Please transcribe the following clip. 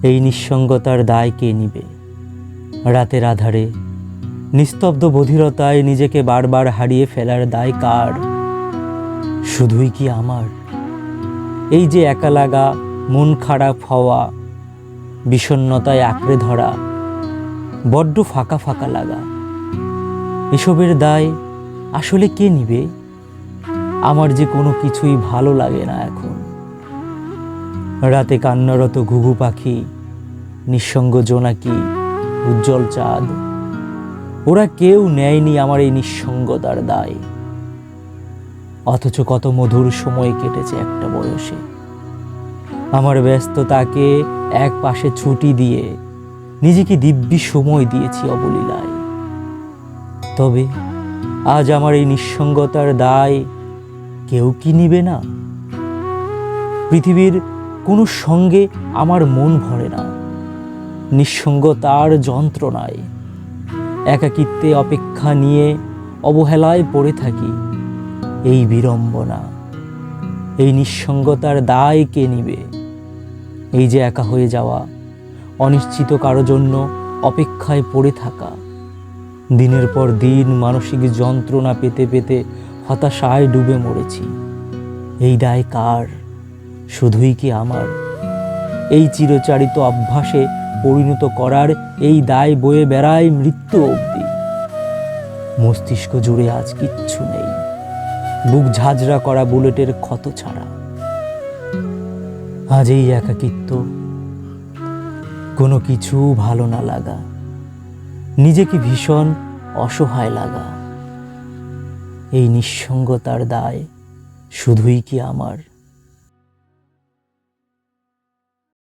এই নিঃসঙ্গতার দায় কে নিবে? রাতের আধারে নিস্তব্ধ বধিরতায় নিজেকে বারবার হারিয়ে ফেলার দায় কার? শুধুই কি আমার? এই যে একা লাগা, মন খারাপ হওয়া, বিষণ্ণতায় আঁকড়ে ধরা, বড্ড ফাঁকা ফাঁকা লাগা, এসবের দায় আসলে কে নিবে? আমার যে কোনো কিছুই ভালো লাগে না এখন। রাতে কান্নারত ঘুঘু পাখি, নিঃসঙ্গ জোনাকি, উজ্জ্বল চাঁদ, ওরা কেউ নেয়নি আমার এই নিঃসঙ্গতার দায়। অথচ কত মধুর সময় কেটেছে একটা বয়সে। আমার ব্যস্ততাকে এক পাশে ছুটি দিয়ে নিজেকে দিব্যি সময় দিয়েছি অবলীলায়। তবে আজ আমার এই নিঃসঙ্গতার দায় কেউ কি নিবে না? পৃথিবীর কোনো সঙ্গে আমার মন ভরে না নিঃসঙ্গতার যন্ত্রণায়। একাকিত্বে অপেক্ষা নিয়ে অবহেলায় পড়ে থাকি। এই বিড়ম্বনা, এই নিঃসঙ্গতার দায় কে নিবে? এই যে একা হয়ে যাওয়া, অনিশ্চিত কারো জন্য অপেক্ষায় পড়ে থাকা, দিনের পর দিন মানসিক যন্ত্রণা পেতে পেতে হতাশায় ডুবে মরেছি। এই দায় কার? শুধুই কি আমার? এই চিরচারিত অভ্যাসে পরিণত করার এই দায় বয়ে বেড়ায় মৃত্যু অবধি। মস্তিষ্ক জুড়ে আজ কিচ্ছু নেই, বুক ঝাঁঝরা করা বুলেটের ক্ষত ছাড়া। আজ এই একাকিত্ব, কোনো কিছু ভালো না লাগা, নিজেকে ভীষণ অসহায় লাগা, এই নিঃসঙ্গতার দায় শুধুই কি আমার?